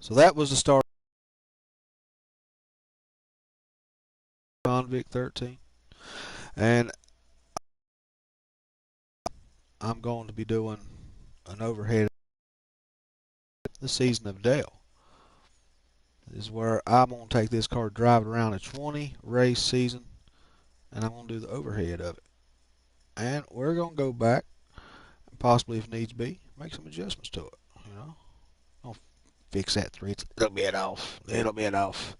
So that was the start of Convict 13. And I'm going to be doing an overhead the season of Dale. This is where I'm going to take this car, drive it around a 20 race season, and I'm going to do the overhead of it. And we're going to go back and possibly, if needs be, make some adjustments to it. You know, I'll fix that three. It'll be it off. It'll be it off.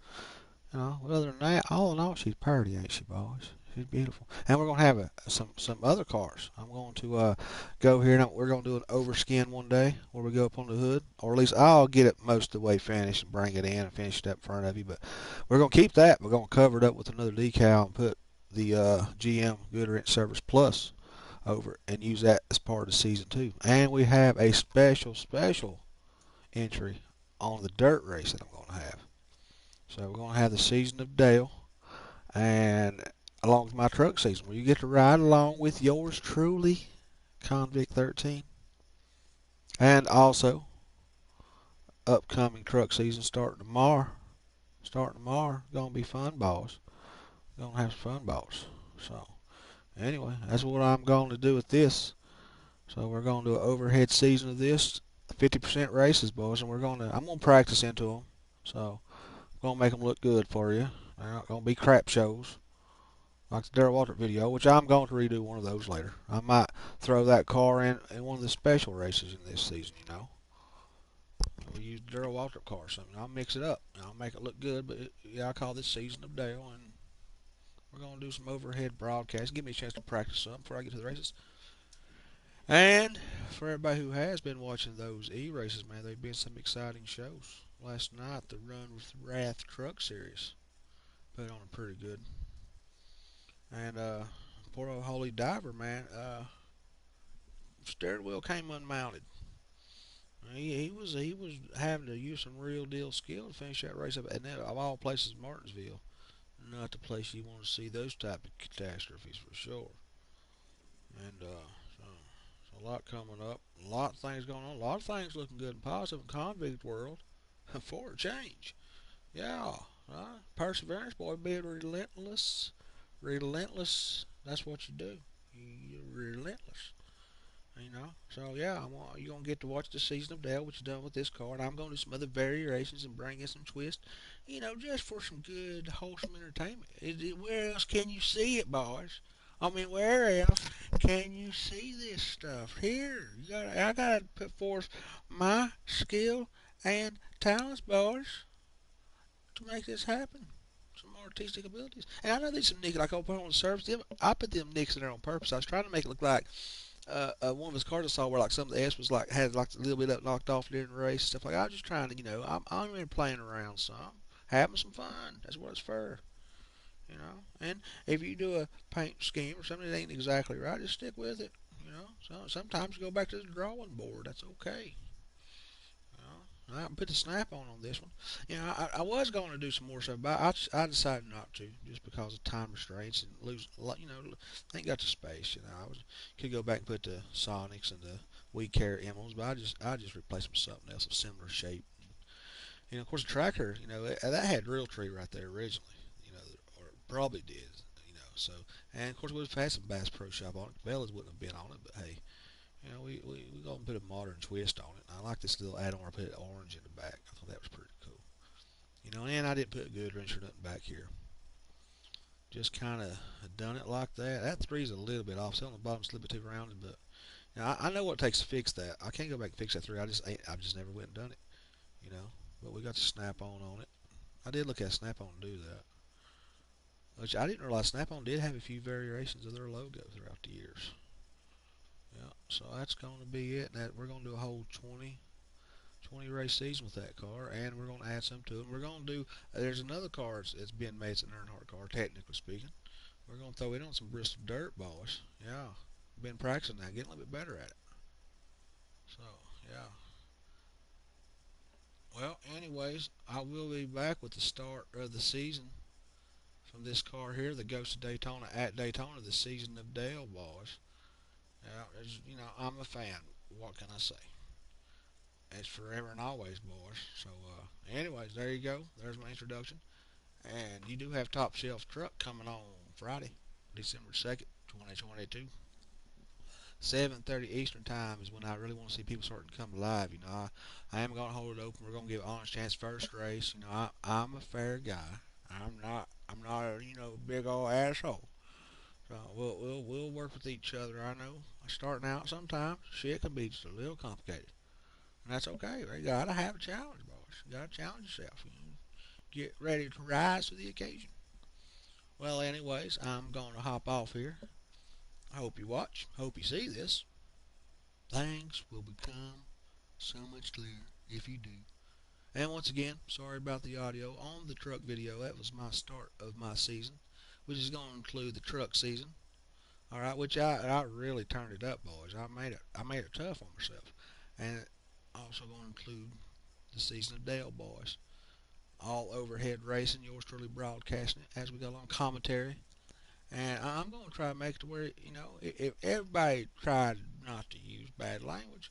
You know, but other than that, all in all, she's pretty, ain't she, boys? She's beautiful. And we're gonna have some other cars. I'm going to go here and we're gonna do an overskin one day where we go up on the hood, or at least I'll get it most of the way finished and bring it in and finish it up in front of you. But we're gonna keep that. We're gonna cover it up with another decal and put the GM Goodrich Service Plus over it and use that as part of the season too. And we have a special entry on the dirt race that I'm gonna have. So we're going to have the season of Dale, and along with my truck season, where you get to ride along with yours truly, Convict 13, and also upcoming truck season starting tomorrow. Starting tomorrow, going to be fun balls. Going to have some fun balls. So anyway, that's what I'm going to do with this. So we're going to do an overhead season of this, 50% races, boys, and I'm going to practice into them. So I'm going to make them look good for you. They're not going to be crap shows like the Darrell Waltrip video, which I'm going to redo one of those later. I might throw that car in one of the special races in this season, you know. We'll use the Darrell Waltrip car or something. I'll mix it up. I'll make it look good, but yeah, I call this Season of Dale, and we're going to do some overhead broadcasts. Give me a chance to practice some before I get to the races. And for everybody who has been watching those E-races, man, they've been some exciting shows. Last night, the Run with Wrath Truck Series put on a pretty good. And poor old Holy Diver, man, steering wheel came unmounted. He was having to use some real deal skill to finish that race up, and then of all places, Martinsville, not the place you want to see those type of catastrophes for sure. And so a lot coming up, a lot of things going on, a lot of things looking good and positive in convict world for a change. Yeah, perseverance, boy, be relentless, relentless. That's what you do. You're relentless. You know, so yeah, you're gonna get to watch the season of Dale, which is done with this car, and I'm gonna do some other variations and bring in some twists, you know, just for some good, wholesome entertainment. Where else can you see it, boys? I mean, where else can you see this stuff? Here, I gotta put forth my skill and talents, boys, to make this happen. Some artistic abilities, and I know there's some nicks like I put on the surface. I put them nicks in there on purpose. I was trying to make it look like one of his cars I saw where like some of the S was like had like a little bit up knocked off during the race and stuff like that. I was just trying to, you know, I'm in playing around some, having some fun. That's what it's for, you know. And if you do a paint scheme or something that ain't exactly right, just stick with it. You know, so sometimes you go back to the drawing board. That's okay. I put the snap on this one. You know, I was going to do some more stuff, but I decided not to just because of time restraints and lose. You know, ain't got the space. You know, could go back and put the Sonics and the We Care emblems, but I just replaced them with something else of similar shape. You know, of course, the tracker. You know, that had Real Tree right there originally. You know, or probably did. You know, so and of course we'd have had some Bass Pro Shop on it. Bellas wouldn't have been on it, but hey, you know, we go and put a modern twist on it. And I like this little add-on where I put orange in the back. I thought that was pretty cool. You know, and I didn't put good wrench or nothing back here. Just kind of done it like that. That three's a little bit off. So on the bottom's a little bit too rounded, but you know, I know what it takes to fix that. I can't go back and fix that three. I just never went and done it. You know, but we got the snap-on it. I did look at snap-on to do that. Which I didn't realize Snap-on did have a few variations of their logo throughout the years. Yeah, so that's going to be it. That we're going to do a whole 20 race season with that car, and we're going to add some to it. We're going to do. There's another car that's been made. It's an Earnhardt car, technically speaking. We're going to throw it on some Bristol dirt, boys. Yeah, been practicing that, getting a little bit better at it. So yeah. Well, anyways, I will be back with the start of the season from this car here that goes to Daytona at Daytona, the season of Dale, boys. Yeah, you know, I'm a fan. What can I say? It's forever and always, boys. So, anyways, there you go. There's my introduction. And you do have Top Shelf Truck coming on Friday, December 2nd, 2022. 7:30 Eastern Time is when I really want to see people starting to come live. I am going to hold it open. We're going to give Honest Chance first race. I'm a fair guy. I'm not a big old asshole. So we'll work with each other. I know starting out sometimes shit can be just a little complicated, and that's okay. You gotta have a challenge, boys. You gotta challenge yourself. Get ready to rise to the occasion. Well, anyways, I'm gonna hop off here. I hope you watch. Hope you see this. Things will become so much clearer if you do. And once again, sorry about the audio on the truck video. That was my start of my season, which is going to include the truck season. All right, which I really turned it up, boys. I made it tough on myself, and also going to include the season of Dale, boys. All overhead racing, yours truly broadcasting it as we go along, commentary, and I'm going to try to make it to where if everybody tried not to use bad language,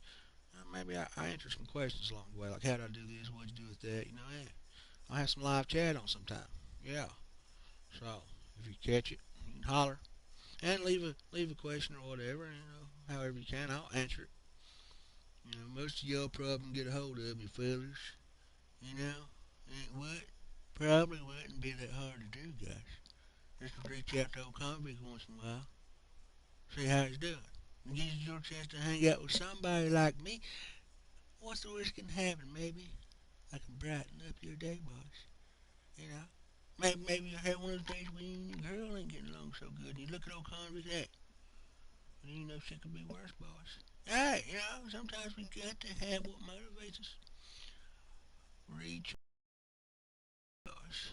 maybe I answer some questions along the way, like how do I do this, what'd you do with that, yeah. I'll have some live chat on sometime, yeah. So if you catch it, you can holler and leave a question or whatever, however you can, I'll answer it. Most of y'all probably get a hold of me, fellas. It would probably wouldn't be that hard to do, guys. Just to reach out to old convict once in a while, see how he's doing. It gives you a chance to hang out with somebody like me. What's the worst can happen? Maybe I can brighten up your day, boys. You know, maybe you have one of those days when you and your girl ain't getting along so good. And you look at old convict, hey, and shit could be worse, boys. Hey, sometimes we got to have what motivates us. Reach, boys.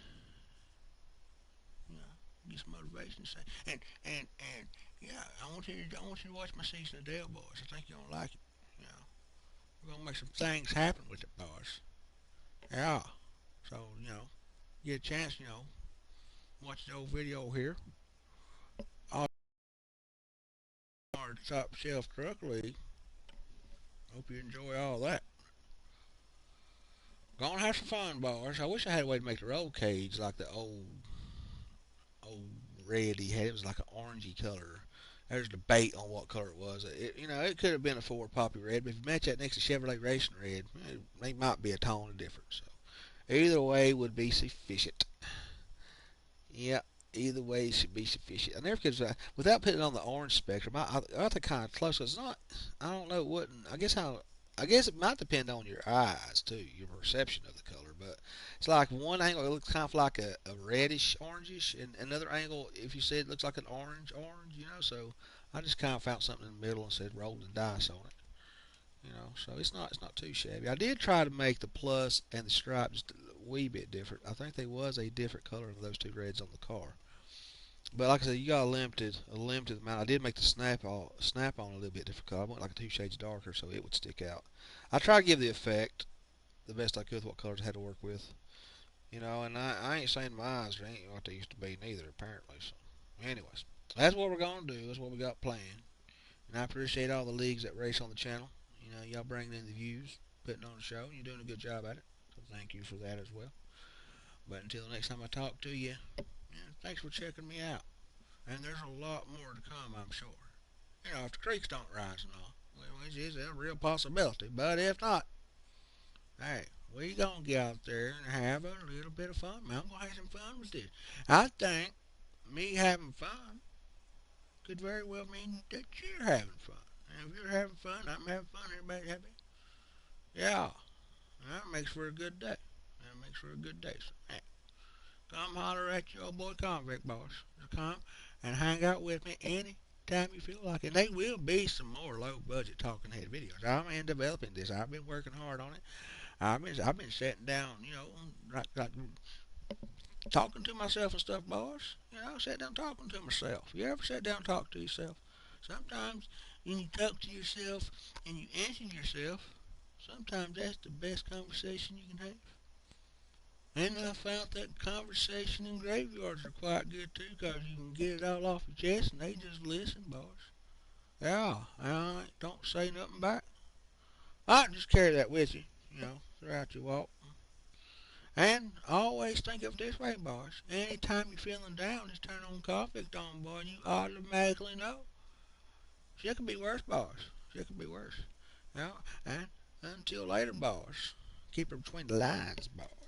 You know, get some motivation. Say, and yeah, I want you to watch my season of Dale, boys. I think you're gonna like it. You know, we're gonna make some things happen with it, boys. Yeah. So get a chance, watch the old video here. Our top shelf truck league. Hope you enjoy all that. Gonna have some fun, boys. I wish I had a way to make the roll cage like the old red he had. It was like an orangey color. There's debate on what color it was. It could have been a Ford Poppy red, but if you match that next to Chevrolet Racing red, it might be a tone of difference. So either way would be sufficient. Yeah, either way should be sufficient. I never could, without putting it on the orange spectrum. I got to kind of close. It's not. I don't know. It wouldn't. I guess it might depend on your eyes too, your perception of the color. But it's like one angle it looks kind of like a reddish orangish, and another angle, if you see it, looks like an orange. So I just kind of found something in the middle and said roll the dice on it. So it's not too shabby. I did try to make the plus and the stripe just a wee bit different. I think there was a different color of those two reds on the car. But like I said, you got a limited amount. I did make the snap on a little bit different color. I went like 2 shades darker so it would stick out. I tried to give the effect the best I could with what colors I had to work with. And I ain't saying my eyes ain't what they used to be neither, apparently. So, anyways, that's what we're gonna do. That's what we got planned. And I appreciate all the leagues that race on the channel. Y'all bringing in the views, putting on the show. You're doing a good job at it. So thank you for that as well. But until the next time I talk to you, thanks for checking me out. And there's a lot more to come, I'm sure. If the creeks don't rise and all, well, it's just a real possibility. But if not, hey, we gonna get out there and have a little bit of fun. Man, I'm gonna have some fun with this. I think me having fun could very well mean that you're having fun. And if you're having fun, I'm having fun. Everybody happy? Yeah, that makes for a good day. That makes for a good day. So, hey, come holler at your old boy convict boss. Just come and hang out with me anytime you feel like it. There will be some more low budget talking head videos. I'm in developing this. I've been working hard on it. I've been sitting down, like talking to myself and stuff, boss. Sit down talking to myself. You ever sit down and talk to yourself? Sometimes when you talk to yourself and you answer yourself, sometimes that's the best conversation you can have. And I found that conversation in graveyards are quite good too, 'cause you can get it all off your chest and they just listen, boss. Yeah, don't say nothing back. Just carry that with you, throughout your walk. And always think of it this way, boys. Anytime you're feeling down, just turn on Conflict on, boy, and you automatically know. Shit could be worse, boys. Shit could be worse. And until later, boys. Keep it between the lines, boys.